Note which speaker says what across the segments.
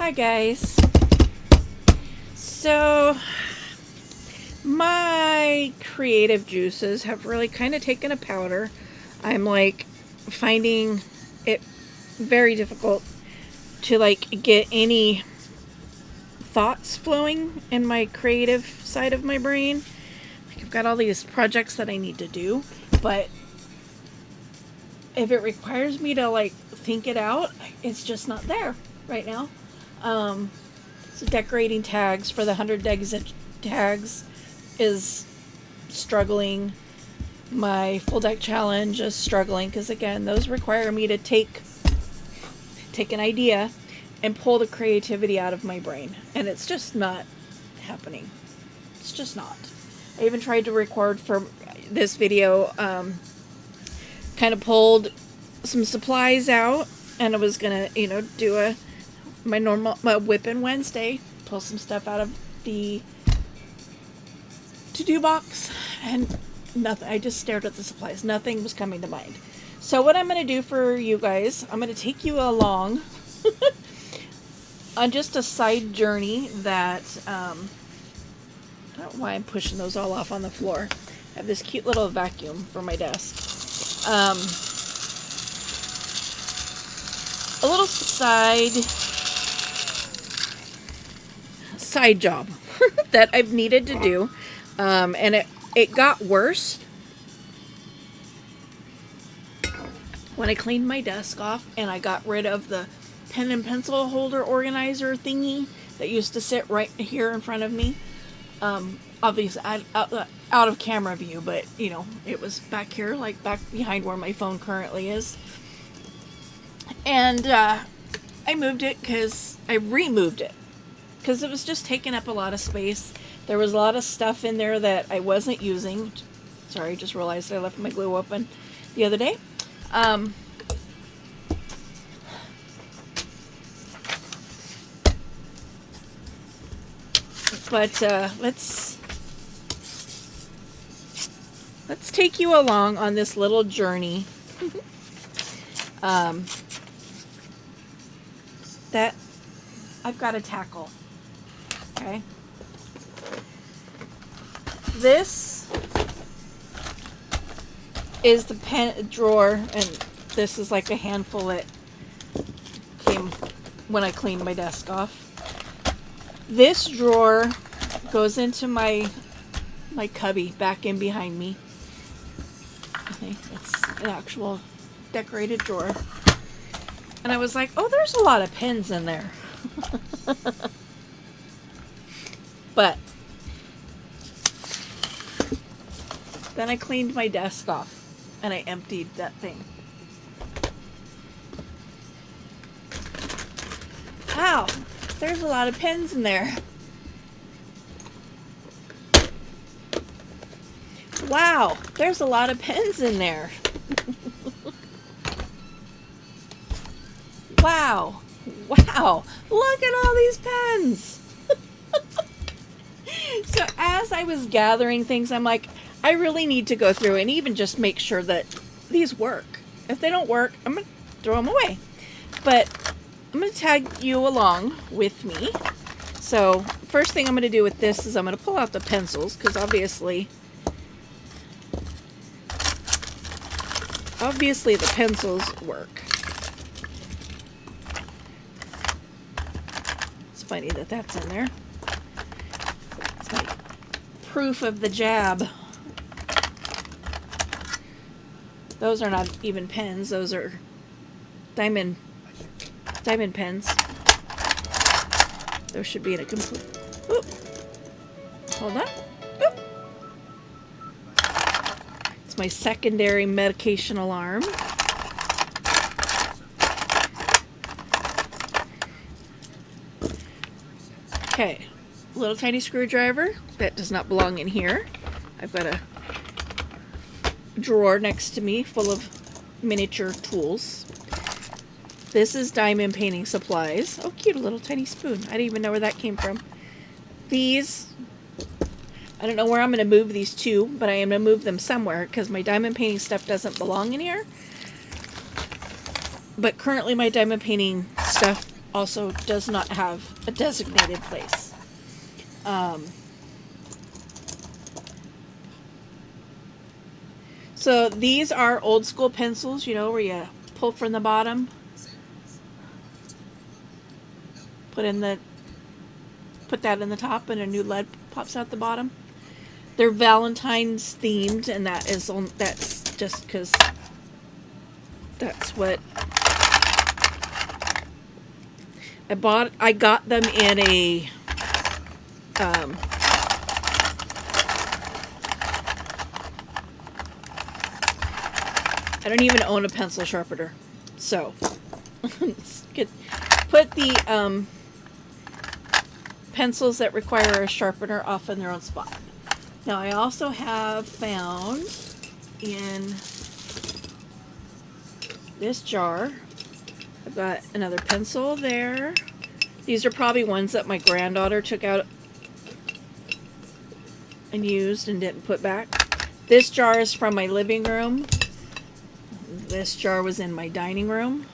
Speaker 1: Hi guys. So my creative juices have really kind of taken a powder. I'm like finding it very difficult to like get any thoughts flowing in my creative side of my brain. Like I've got all these projects that I need to do, but if it requires me to like think it out, it's just not there right now. So decorating tags for the 100 tags is struggling. My full deck challenge is struggling because again, those require me to take an idea and pull the creativity out of my brain, and it's just not happening. It's just not. I even tried to record for this video, kind of pulled some supplies out, and I was gonna, do my normal WIP-pin Wednesday, pull some stuff out of the to-do box, and nothing. I just stared at the supplies. Nothing was coming to mind. So what I'm gonna do for you guys, I'm gonna take you along on just a side journey that I don't know why I'm pushing those all off on the floor. I have this cute little vacuum for my desk. A little side job that I've needed to do, and it got worse when I cleaned my desk off and I got rid of the pen and pencil holder organizer thingy that used to sit right here in front of me. Obviously out of camera view, but it was back here, like back behind where my phone currently is. And I removed it because it was just taking up a lot of space. There was a lot of stuff in there that I wasn't using. Sorry, just realized I left my glue open the other day. But let's take you along on this little journey that I've got to tackle. Okay. This is the pen drawer, and this is like a handful that came when I cleaned my desk off. This drawer goes into my cubby back in behind me. I think it's an actual decorated drawer. And I was like, oh, there's a lot of pens in there. But then I cleaned my desk off and I emptied that thing. Wow, there's a lot of pens in there. Wow, there's a lot of pens in there. Wow, look at all these pens. So as I was gathering things, I'm like, I really need to go through and even just make sure that these work. If they don't work, I'm going to throw them away. But I'm going to tag you along with me. So first thing I'm going to do with this is I'm going to pull out the pencils, because obviously the pencils work. It's funny that that's in there. It's like proof of the jab. Those are not even pens. Those are diamond pens. Those should be in a complete... Oop. Hold on. Oop. It's my secondary medication alarm. Okay. Little tiny screwdriver. That does not belong in here. I've got a drawer next to me full of miniature tools. This is diamond painting supplies. Oh, cute, a little tiny spoon. I didn't even know where that came from. These, I don't know where I'm going to move these to, but I am going to move them somewhere because my diamond painting stuff doesn't belong in here. But currently my diamond painting stuff also does not have a designated place. So these are old school pencils, you know, where you pull from the bottom, put that in the top, and a new lead pops out the bottom. They're Valentine's themed, and that's just because that's what I bought. I got them in a I don't even own a pencil sharpener, so put the pencils that require a sharpener off in their own spot. Now I also have found in this jar, I've got another pencil there. These are probably ones that my granddaughter took out and used and didn't put back. This jar is from my living room. This jar was in my dining room.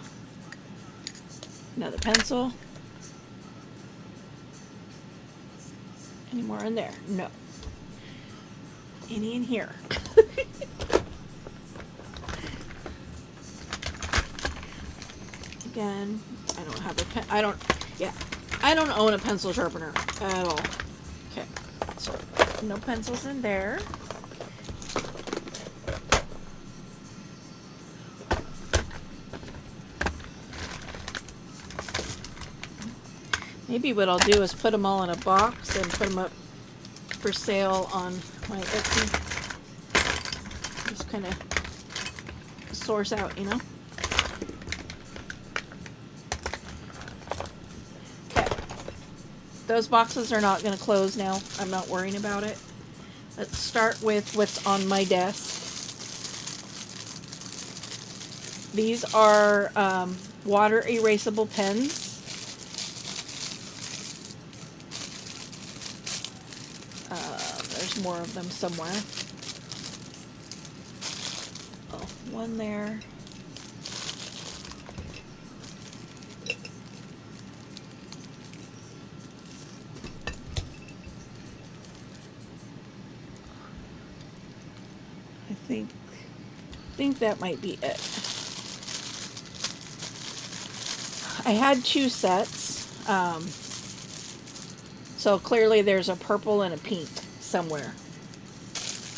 Speaker 1: Another pencil. Any more in there? No. Any in here? Again, I don't have a pen. I don't own a pencil sharpener at all. Okay, so no pencils in there. Maybe what I'll do is put them all in a box and put them up for sale on my Etsy. Just kind of source out, you know. Okay. Those boxes are not going to close now. I'm not worrying about it. Let's start with what's on my desk. These are water erasable pens. There's more of them somewhere. Oh, one there. I think that might be it. I had two sets. So clearly there's a purple and a pink somewhere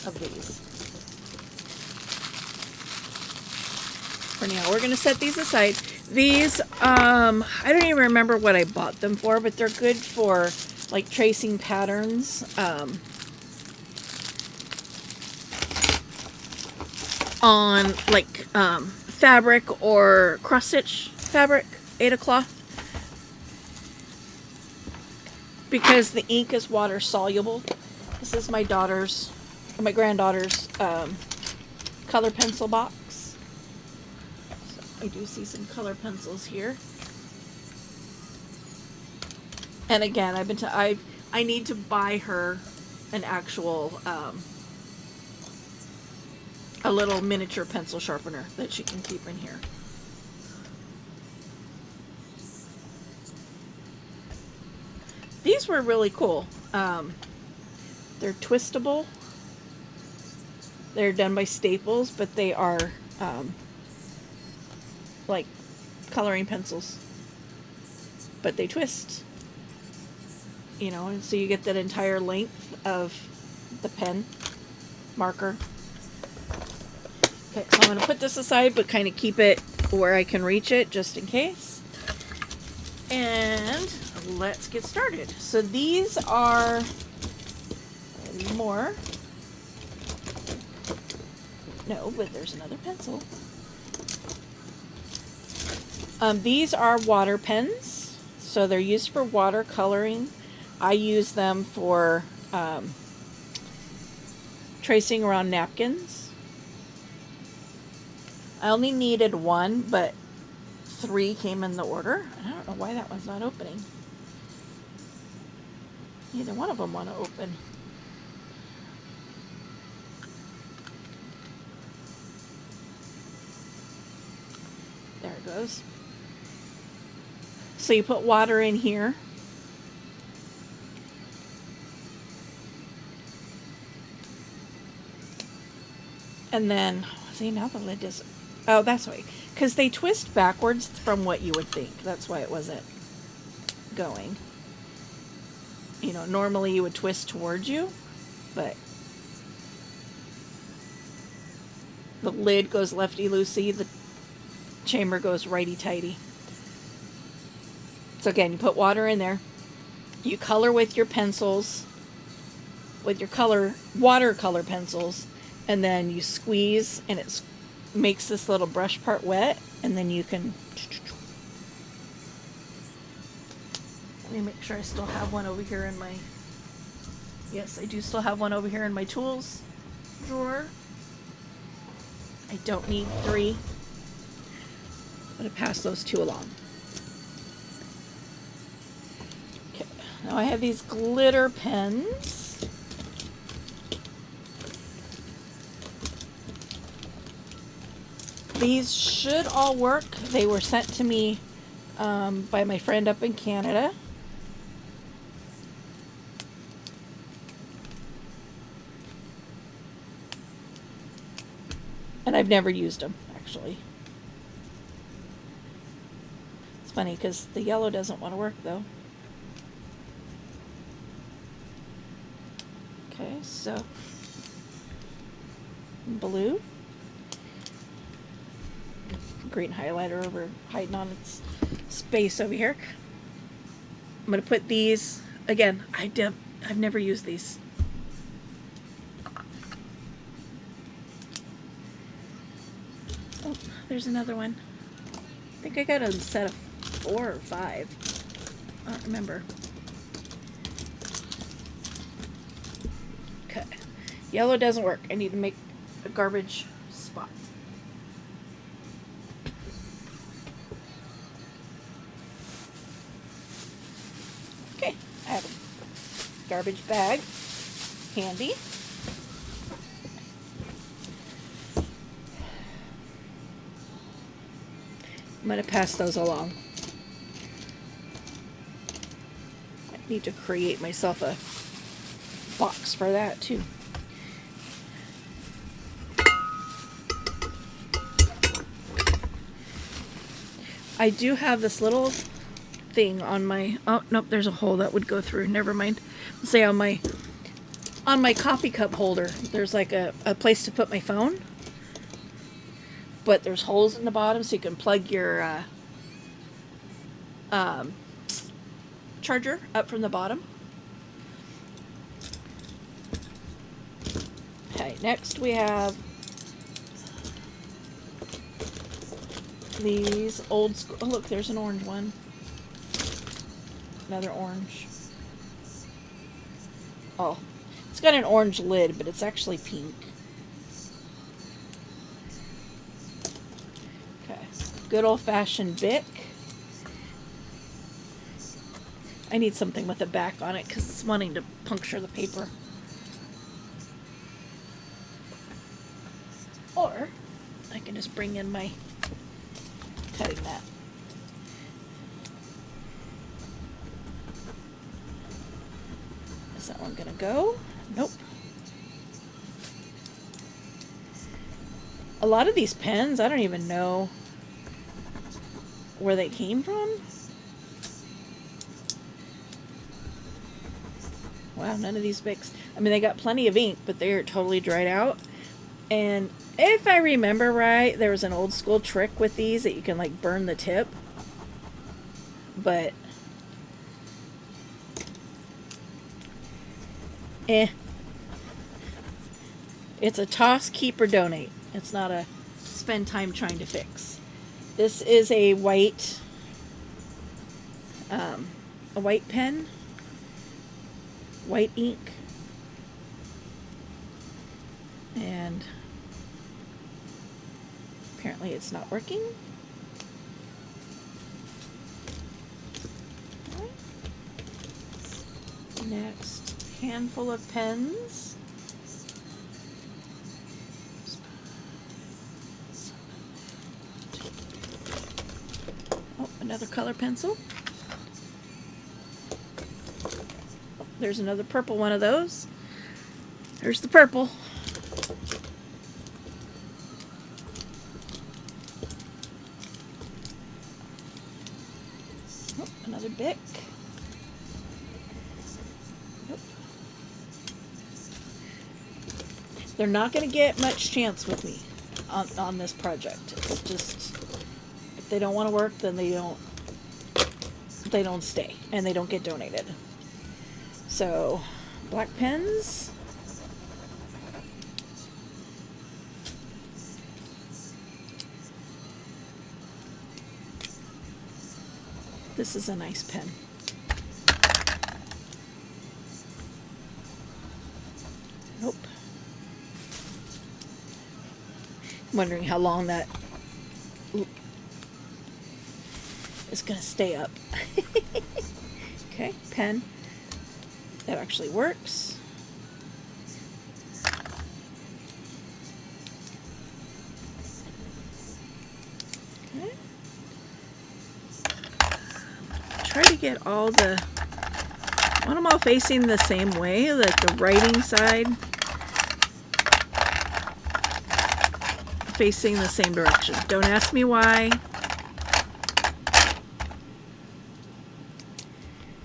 Speaker 1: of these. For now, we're going to set these aside. These, I don't even remember what I bought them for, but they're good for like tracing patterns. On like fabric or cross stitch fabric, Ada cloth. Because the ink is water soluble. This is my granddaughter's color pencil box. So I do see some color pencils here. And again, I need to buy her an actual a little miniature pencil sharpener that she can keep in here. These were really cool. They're twistable. They're done by Staples, but they are like coloring pencils. But they twist. You know, and so you get that entire length of the pen marker. Okay, so I'm going to put this aside, but kind of keep it where I can reach it just in case. And let's get started. So these are more. No, but there's another pencil. These are water pens. So they're used for watercoloring. I use them for tracing around napkins. I only needed one, but 3 came in the order. And I don't know why that one's not opening. Neither one of them want to open. There it goes. So you put water in here. And then, see, now the lid doesn't, oh, that's why. Because they twist backwards from what you would think. That's why it wasn't going. You know, normally you would twist towards you, but the lid goes lefty-loosey, the chamber goes righty-tighty. So again, you put water in there. You color with your pencils, with your watercolor pencils, and then you squeeze, and it makes this little brush part wet, and then you can... Let me make sure I still have one over here in my... Yes, I do still have one over here in my tools drawer. I don't need 3. I'm going to pass those 2 along. Okay, now I have these glitter pens. These should all work. They were sent to me by my friend up in Canada. And I've never used them, actually. It's funny because the yellow doesn't want to work, though. Okay, so blue. Green highlighter over hiding on its space over here. I'm going to put these, again, I've never used these. Oh, there's another one. I think I got a set of 4 or 5. I don't remember. Okay. Yellow doesn't work. I need to make a garbage spot. Okay, I have a garbage bag handy. I'm going to pass those along. I need to create myself a box for that too. I do have this little thing on my, oh nope, there's a hole that would go through, never mind. Say on my coffee cup holder, there's like a place to put my phone, but there's holes in the bottom so you can plug your charger up from the bottom. Okay, next we have these old school, oh look, there's an orange one. Another orange. Oh, it's got an orange lid, but it's actually pink. Okay, good old-fashioned Bic. I need something with a back on it because it's wanting to puncture the paper. Or I can just bring in my cutting mat. Is that one gonna go? Nope. A lot of these pens, I don't even know where they came from. Wow, none of these Bics. I mean, they got plenty of ink, but they're totally dried out. And if I remember right, there was an old school trick with these that you can like burn the tip. But it's a toss, keep, or donate. It's not a spend time trying to fix. This is a white pen, white ink, and apparently it's not working. Next, handful of pens. Oh, another color pencil. there's another purple one of those. There's the purple. Oh, another Bic. Nope. They're not going to get much chance with me on this project. It's just, if they don't want to work, then they don't stay, and they don't get donated. So, black pens. This is a nice pen. Nope. I'm wondering how long that is going to stay up. Okay, pen. That actually works. Okay. Try to get all the, I want them all facing the same way, like the writing side facing the same direction. Don't ask me why,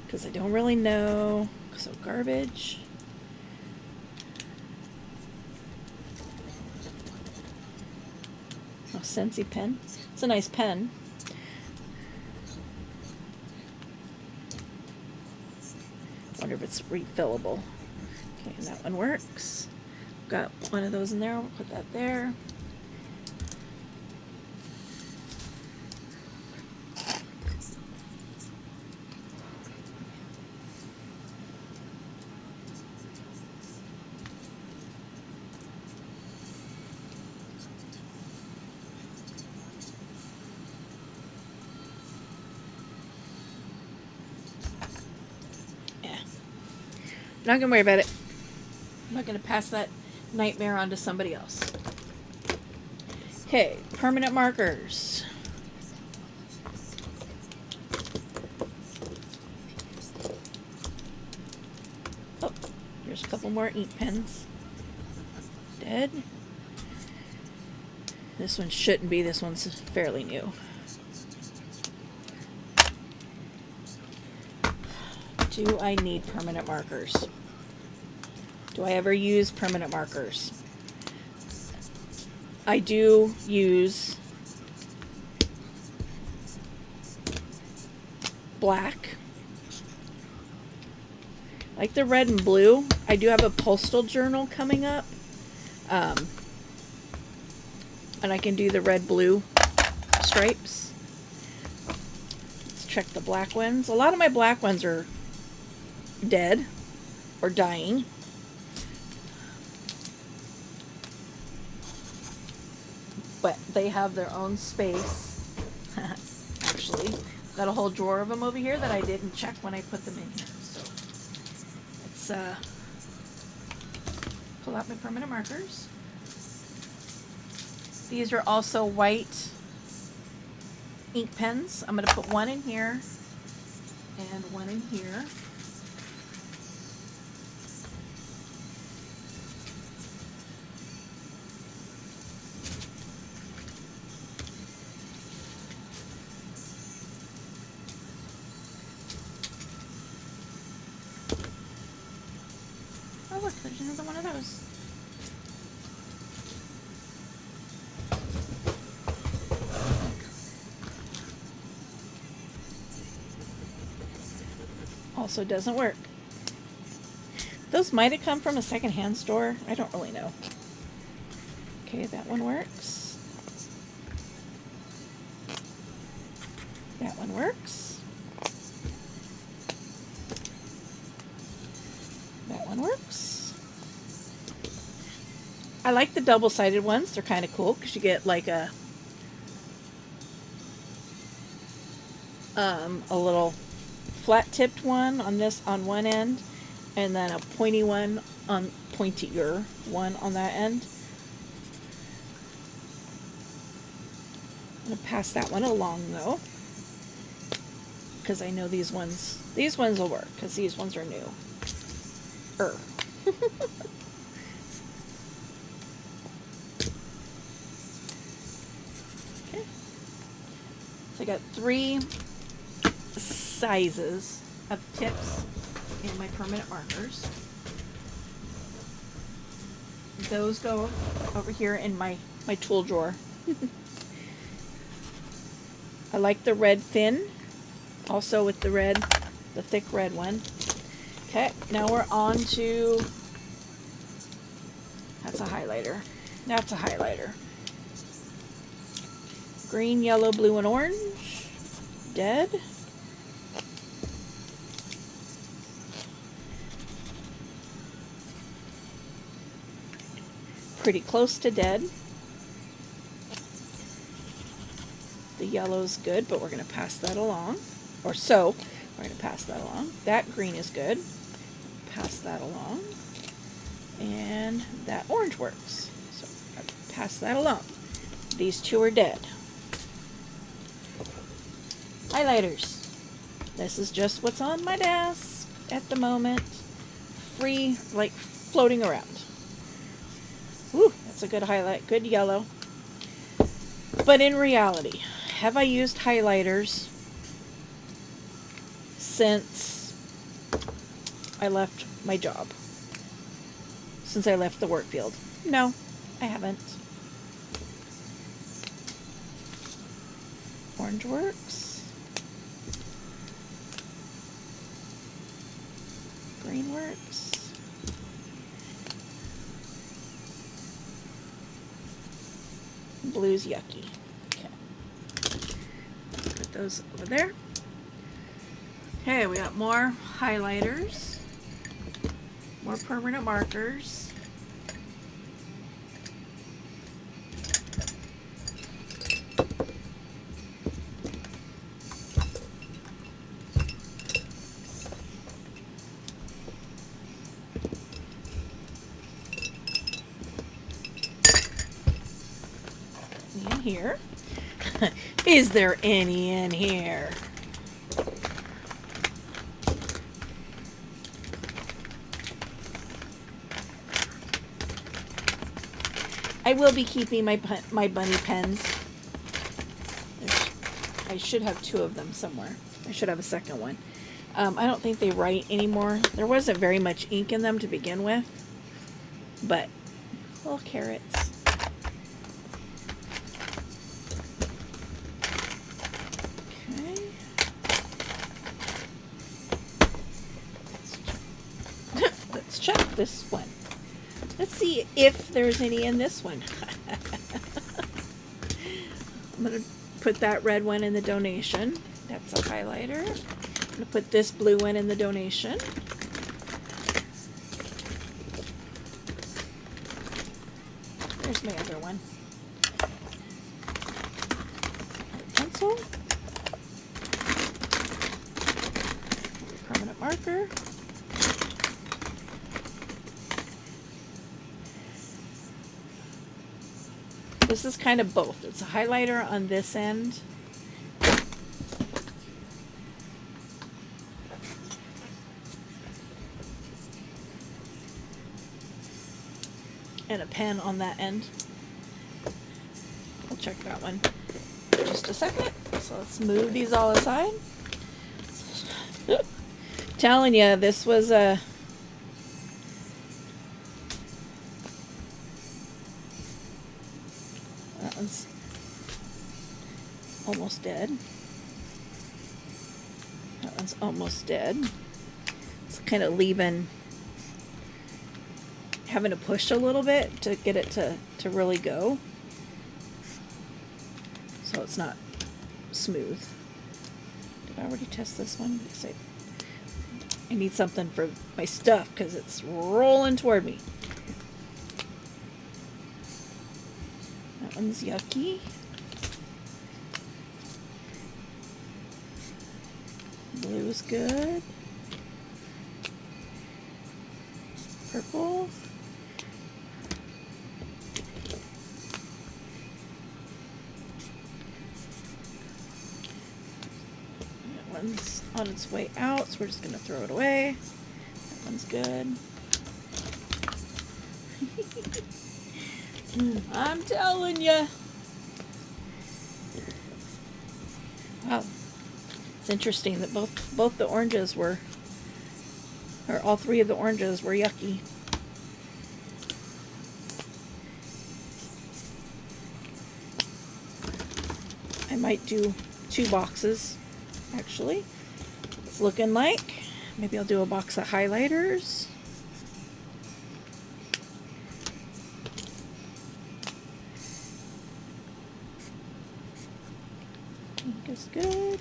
Speaker 1: because I don't really know. So garbage. Oh, Scentsy pen. It's a nice pen. Wonder if it's refillable. Okay, and that one works. Got one of those in there. We'll put that there. Not gonna worry about it. I'm not gonna pass that nightmare on to somebody else. Okay, permanent markers. Oh, here's a couple more ink pens. Dead. This one shouldn't be. This one's fairly new. Do I need permanent markers? Do I ever use permanent markers? I do use black. Like the red and blue. I do have a postal journal coming up. And I can do the red-blue stripes. Let's check the black ones. A lot of my black ones are dead or dying. But they have their own space. Actually, got a whole drawer of them over here that I didn't check when I put them in here. So let's pull out my permanent markers. These are also white ink pens. I'm going to put one in here and one in here. Oh look, there's another one of those. Also doesn't work. Those might have come from a secondhand store. I don't really know. Okay, that one works. That one works. That one works. I like the double-sided ones. They're kind of cool because you get like a little flat-tipped one on one end, and then a pointier one on that end. I'm gonna pass that one along though, because I know these ones will work because these ones are new. Okay. So I got 3 sizes of tips in my permanent markers. Those go over here in my tool drawer. I like the red thin, also with the thick red one. Okay, now we're on to, that's a highlighter. That's a highlighter. Green, yellow, blue, and orange. Dead. Pretty close to dead. The yellow's good, but we're going to pass that along. Or so, we're going to pass that along. That green is good. Pass that along. And that orange works. So pass that along. These 2 are dead. Highlighters. This is just what's on my desk at the moment. Free, like floating around. Woo, that's a good highlight. Good yellow. But in reality, have I used highlighters since I left my job? Since I left the work field? No, I haven't. Orange works. Green works. Blue's yucky. Okay. Put those over there. Okay, we got more highlighters. More permanent markers. In here. Is there any in here? I will be keeping my bunny pens. I should have 2 of them somewhere. I should have a second one. I don't think they write anymore. There wasn't very much ink in them to begin with, but little carrots. Okay. Let's check this one. Let's see if there's any in this one. I'm going to put that red one in the donation. That's a highlighter. I'm going to put this blue one in the donation. There's my other one. Pencil. Permanent marker. This is kind of both. It's a highlighter on this end. And a pen on that end. We'll check that one in just a second. So let's move these all aside. Telling you, this was a that one's almost dead. That one's almost dead. It's kind of having to push a little bit to get it to really go. So it's not smooth. Did I already test this one? Because I need something for my stuff because it's rolling toward me. That one's yucky. Blue's good. Purple. That one's on its way out, so we're just going to throw it away. That one's good. I'm telling you. Wow. It's interesting that both the oranges were, or all three of the oranges were yucky. I might do 2 boxes, actually. It's looking like. Maybe I'll do a box of highlighters. Pink is good.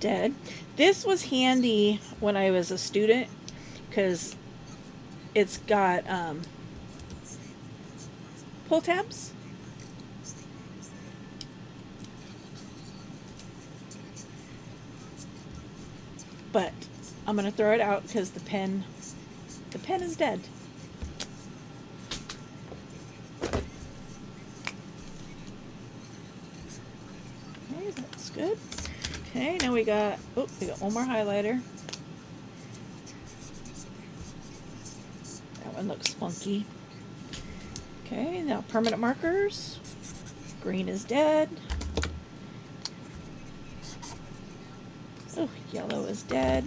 Speaker 1: Dead. This was handy when I was a student because it's got pull tabs. But I'm going to throw it out because the pen is dead. Okay, that's good. Okay, now we got one more highlighter. That one looks funky. Okay, now permanent markers. Green is dead. Oh, yellow is dead.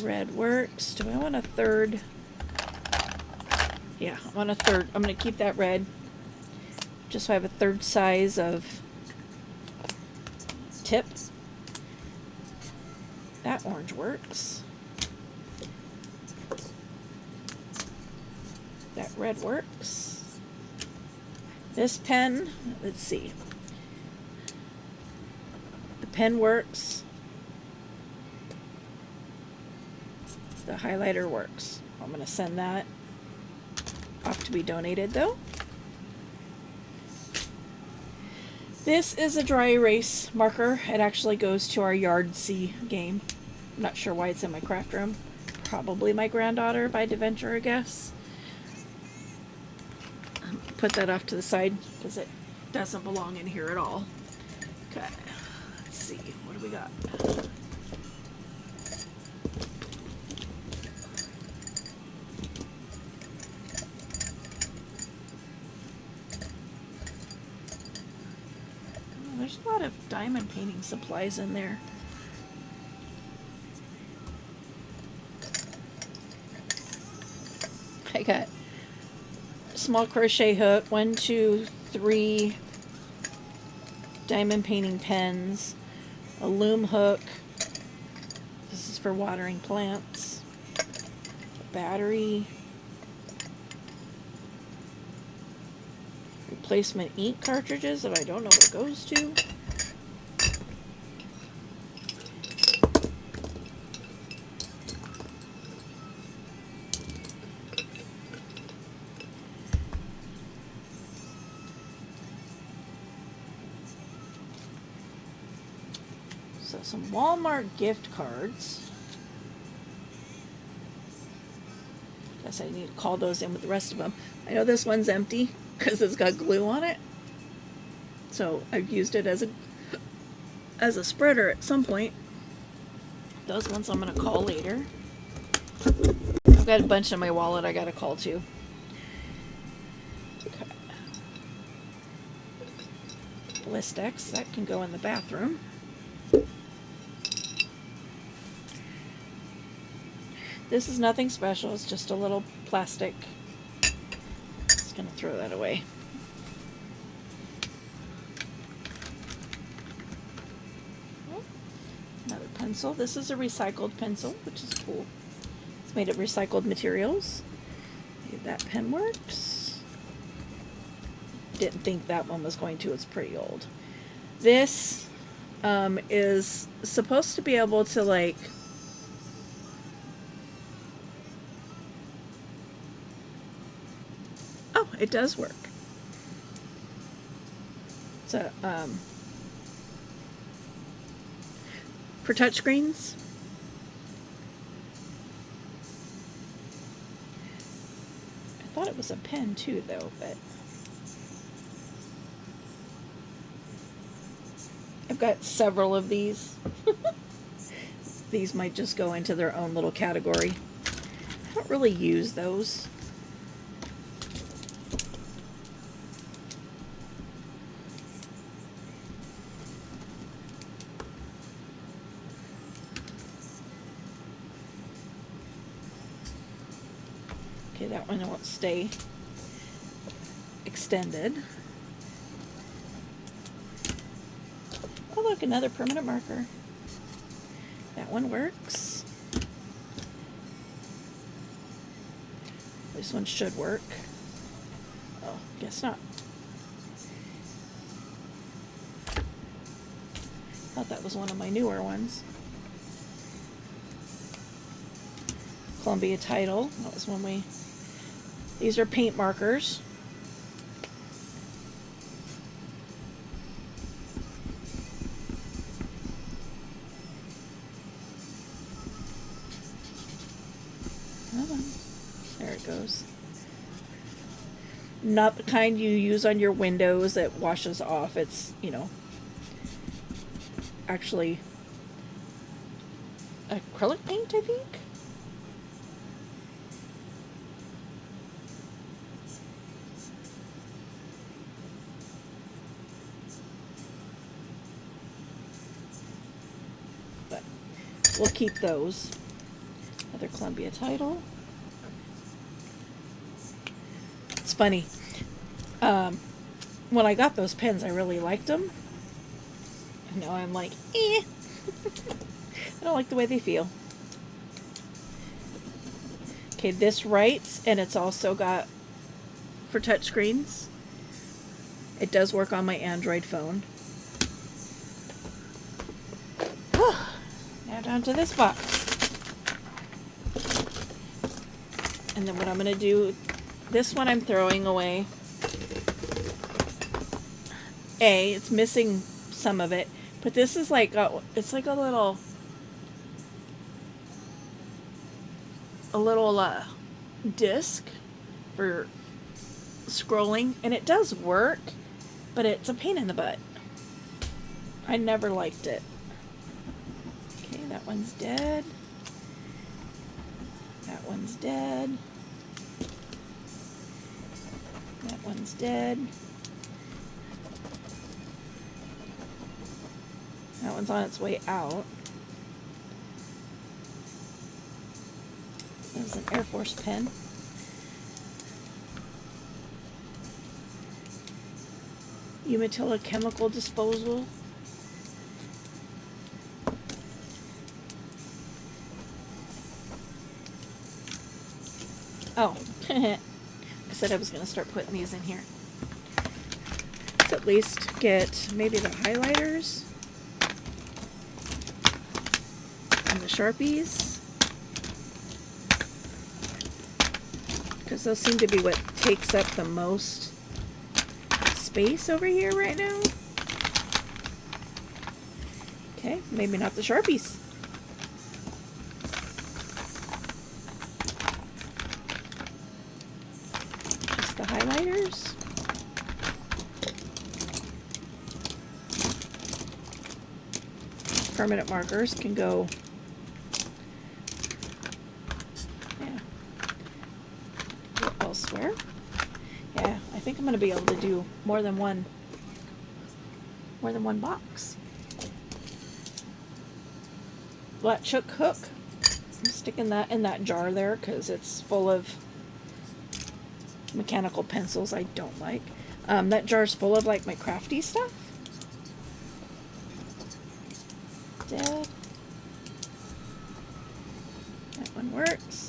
Speaker 1: Red works. Do I want a third? Yeah, I want a third. I'm going to keep that red just so I have a third size of tip. That orange works. That red works. This pen, let's see. The pen works. The highlighter works. I'm going to send that off to be donated though. This is a dry erase marker. It actually goes to our Yard C game. I'm not sure why it's in my craft room. Probably my granddaughter, if I had to venture a guess. Put that off to the side because it doesn't belong in here at all. Okay, let's see. What do we got? There's a lot of diamond painting supplies in there. I got small crochet hook, 1, 2, 3 diamond painting pens, a loom hook. This is for watering plants. A battery. Replacement ink cartridges that I don't know what it goes to. So some Walmart gift cards. Guess I need to call those in with the rest of them. I know this one's empty because it's got glue on it. So I've used it as a spreader at some point. Those ones I'm going to call later. I've got a bunch in my wallet I got to call too. Okay. Blistex, that can go in the bathroom. This is nothing special, it's just a little plastic. Just going to throw that away. Another pencil. This is a recycled pencil, which is cool. It's made of recycled materials. That pen works. Didn't think that one was going to. It's pretty old. This is supposed to be able to like it does work. So for touchscreens. I thought it was a pen too though, but I've got several of these. These might just go into their own little category. I don't really use those. Okay, that one won't stay extended. Oh look, another permanent marker. That one works. This one should work. Oh, guess not. Thought that was one of my newer ones. Columbia title. That was when we... These are paint markers. There it goes. Not the kind you use on your windows that washes off. It's, you know, actually acrylic paint, I think. But we'll keep those. Another Columbia title. It's funny. When I got those pens, I really liked them. And now I'm like, eh. I don't like the way they feel. Okay, this writes, and it's also got for touchscreens. It does work on my Android phone. Now down to this box. And then what I'm going to do, this one I'm throwing away. It's missing some of it, but this is like it's like a little disc for scrolling, and it does work, but it's a pain in the butt. I never liked it. Okay, that one's dead. That one's dead. That one's dead. That one's on its way out. There's an Air Force pen. Umatilla chemical disposal. Oh, I said I was going to start putting these in here. Let's at least get maybe the highlighters. And the Sharpies, because those seem to be what takes up the most space over here right now. Okay, maybe not the Sharpies. Just the highlighters. Permanent markers can go elsewhere. Yeah, I think I'm going to be able to do more than one box. Black chook hook. I'm sticking that in that jar there because it's full of mechanical pencils I don't like. That jar's full of like my crafty stuff. Dead. That one works.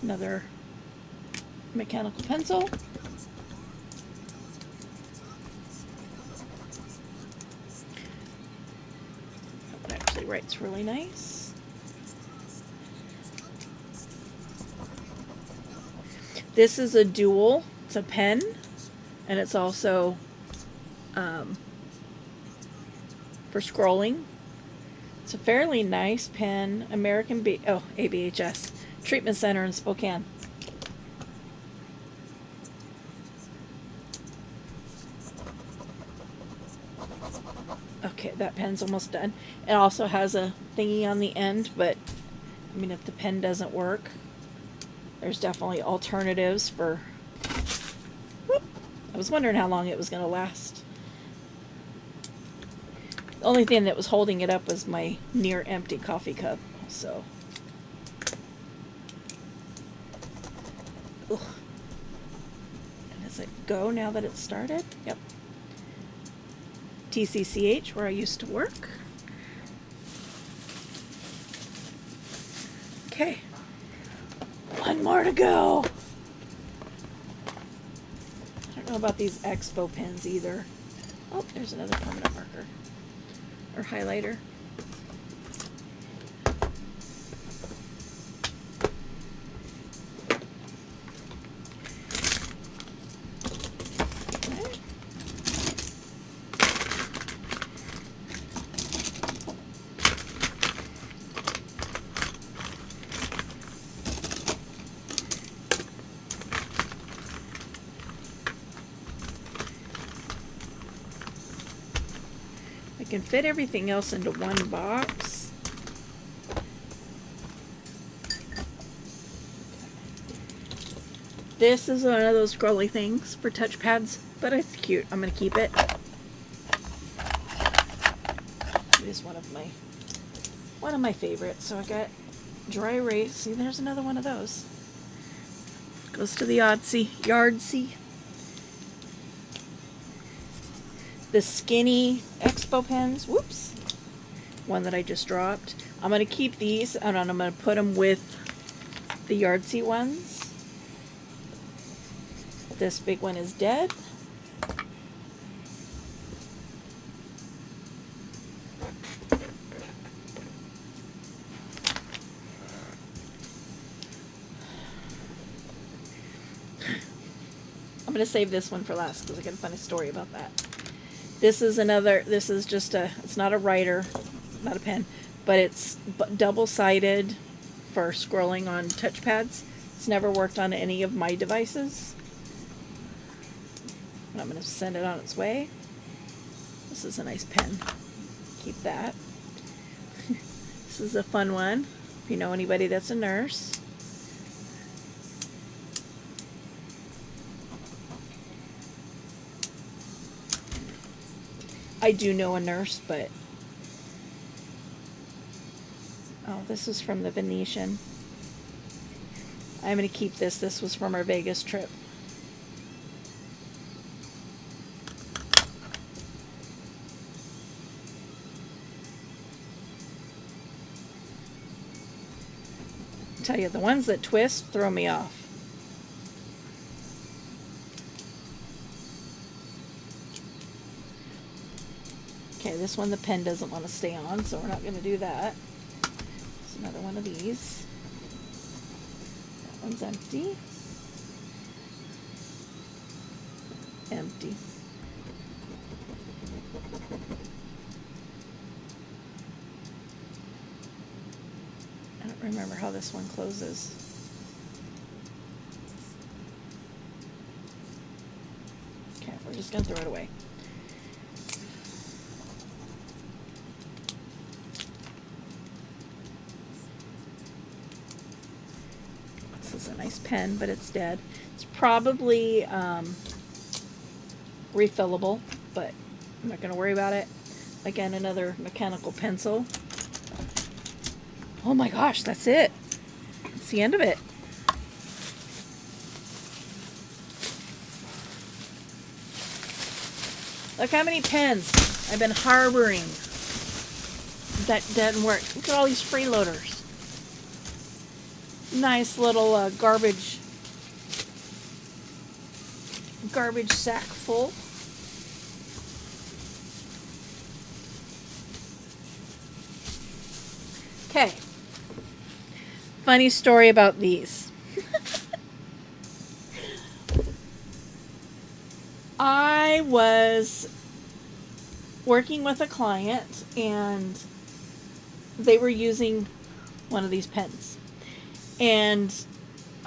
Speaker 1: Another mechanical pencil. That one actually writes really nice. This is a dual. It's a pen, and it's also for scrolling. It's a fairly nice pen. ABHS. Treatment Center in Spokane. Okay, that pen's almost done. It also has a thingy on the end, but I mean, if the pen doesn't work, there's definitely alternatives for... Whoop. I was wondering how long it was going to last. The only thing that was holding it up was my near empty coffee cup, so... Ugh. And does it go now that it's started? Yep. TCCH, where I used to work. Okay. One more to go. I don't know about these Expo pens either. Oh, there's another permanent marker. Or highlighter. I can fit everything else into one box. This is one of those scrolly things for touchpads, but it's cute. I'm going to keep it. It is one of my favorites. So I got dry erase. See, there's another one of those. Goes to the Yardsy. The skinny Expo pens. Whoops. One that I just dropped. I'm going to keep these, and I'm going to put them with the Yardsy ones. This big one is dead. I'm going to save this one for last because I got a funny story about that. This is just it's not a writer, not a pen, but it's double-sided for scrolling on touchpads. It's never worked on any of my devices. And I'm going to send it on its way. This is a nice pen. Keep that. This is a fun one, if you know anybody that's a nurse. I do know a nurse, but... Oh, this is from the Venetian. I'm going to keep this. This was from our Vegas trip. I tell you, the ones that twist throw me off. Okay, this one the pen doesn't want to stay on, so we're not going to do that. There's another one of these. That one's empty. Empty. I don't remember how this one closes. Okay, we're just going to throw it away. This is a nice pen, but it's dead. It's probably refillable, but I'm not going to worry about it. Again, another mechanical pencil. Oh my gosh, that's it. That's the end of it. Look how many pens I've been harboring that didn't work. Look at all these freeloaders. Nice little garbage sack full. Okay. Funny story about these. I was working with a client and they were using one of these pens. And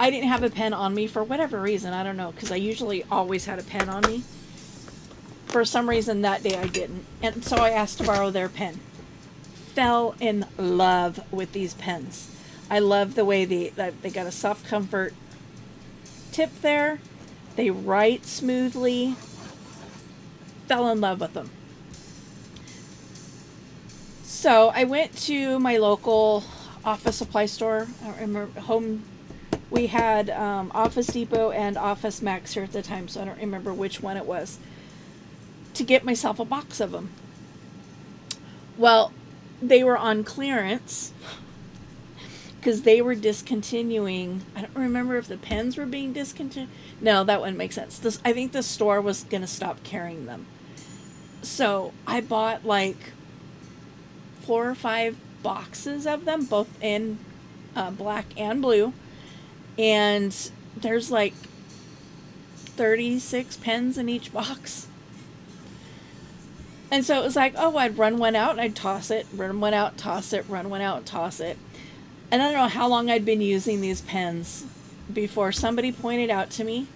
Speaker 1: I didn't have a pen on me for whatever reason. I don't know, because I usually always had a pen on me. for some reason that day I didn't. And so I asked to borrow their pen. Fell in love with these pens. I love the way they got a soft comfort tip there. They write smoothly. Fell in love with them. So I went to my local office supply store. I remember we had Office Depot and Office Max here at the time, so I don't remember which one it was, to get myself a box of them. Well, they were on clearance because they were discontinuing. I don't remember if the pens were being discontinued. No, that wouldn't make sense. I think the store was going to stop carrying them. So I bought like 4 or 5 boxes of them, both in black and blue. And there's like 36 pens in each box. And so it was like, oh, I'd run one out and I'd toss it, run one out, toss it, run one out, toss it. And I don't know how long I'd been using these pens before somebody pointed out to me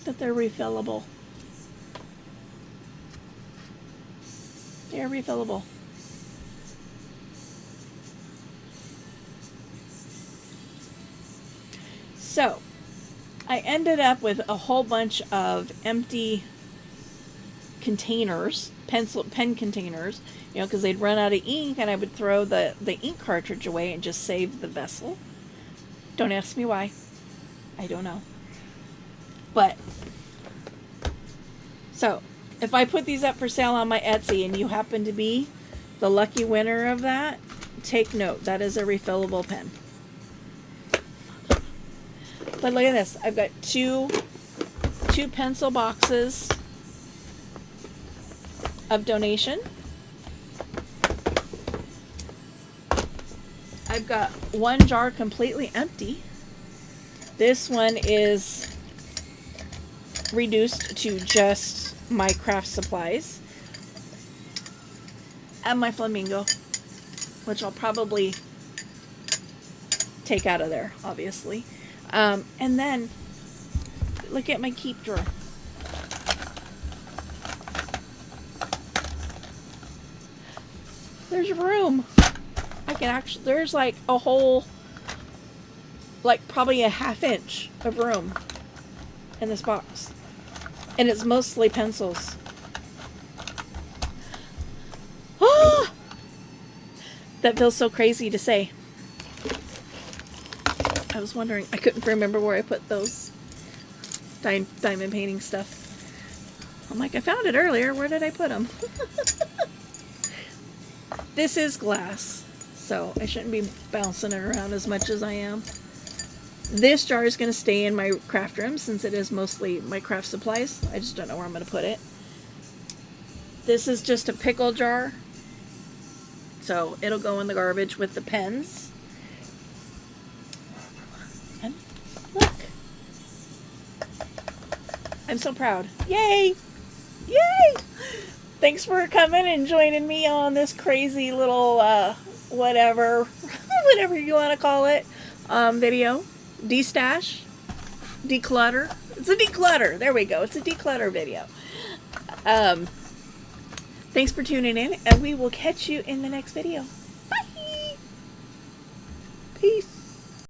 Speaker 1: that they're refillable. They're refillable. So I ended up with a whole bunch of empty containers, pen containers, you know, because they'd run out of ink, and I would throw the ink cartridge away and just save the vessel. Don't ask me why. I don't know. But so if I put these up for sale on my Etsy and you happen to be the lucky winner of that, take note. That is a refillable pen. But look at this. I've got two pencil boxes of donation. I've got one jar completely empty. This one is reduced to just my craft supplies. And my flamingo, which I'll probably take out of there, obviously. And then, look at my keep drawer. There's room. I can actually, there's like a whole, like probably a ½ inch of room in this box. And it's mostly pencils. Ah! That feels so crazy to say. I was wondering, I couldn't remember where I put those diamond painting stuff. I'm like, I found it earlier. Where did I put them? This is glass, so I shouldn't be bouncing it around as much as I am. This jar is going to stay in my craft room since it is mostly my craft supplies. I just don't know where I'm going to put it. This is just a pickle jar, so it'll go in the garbage with the pens. And look, I'm so proud. Yay! Yay! Thanks for coming and joining me on this crazy little, whatever you want to call it, video. Destash. Declutter. It's a declutter. There we go. It's a declutter video. Thanks for tuning in, and we will catch you in the next video.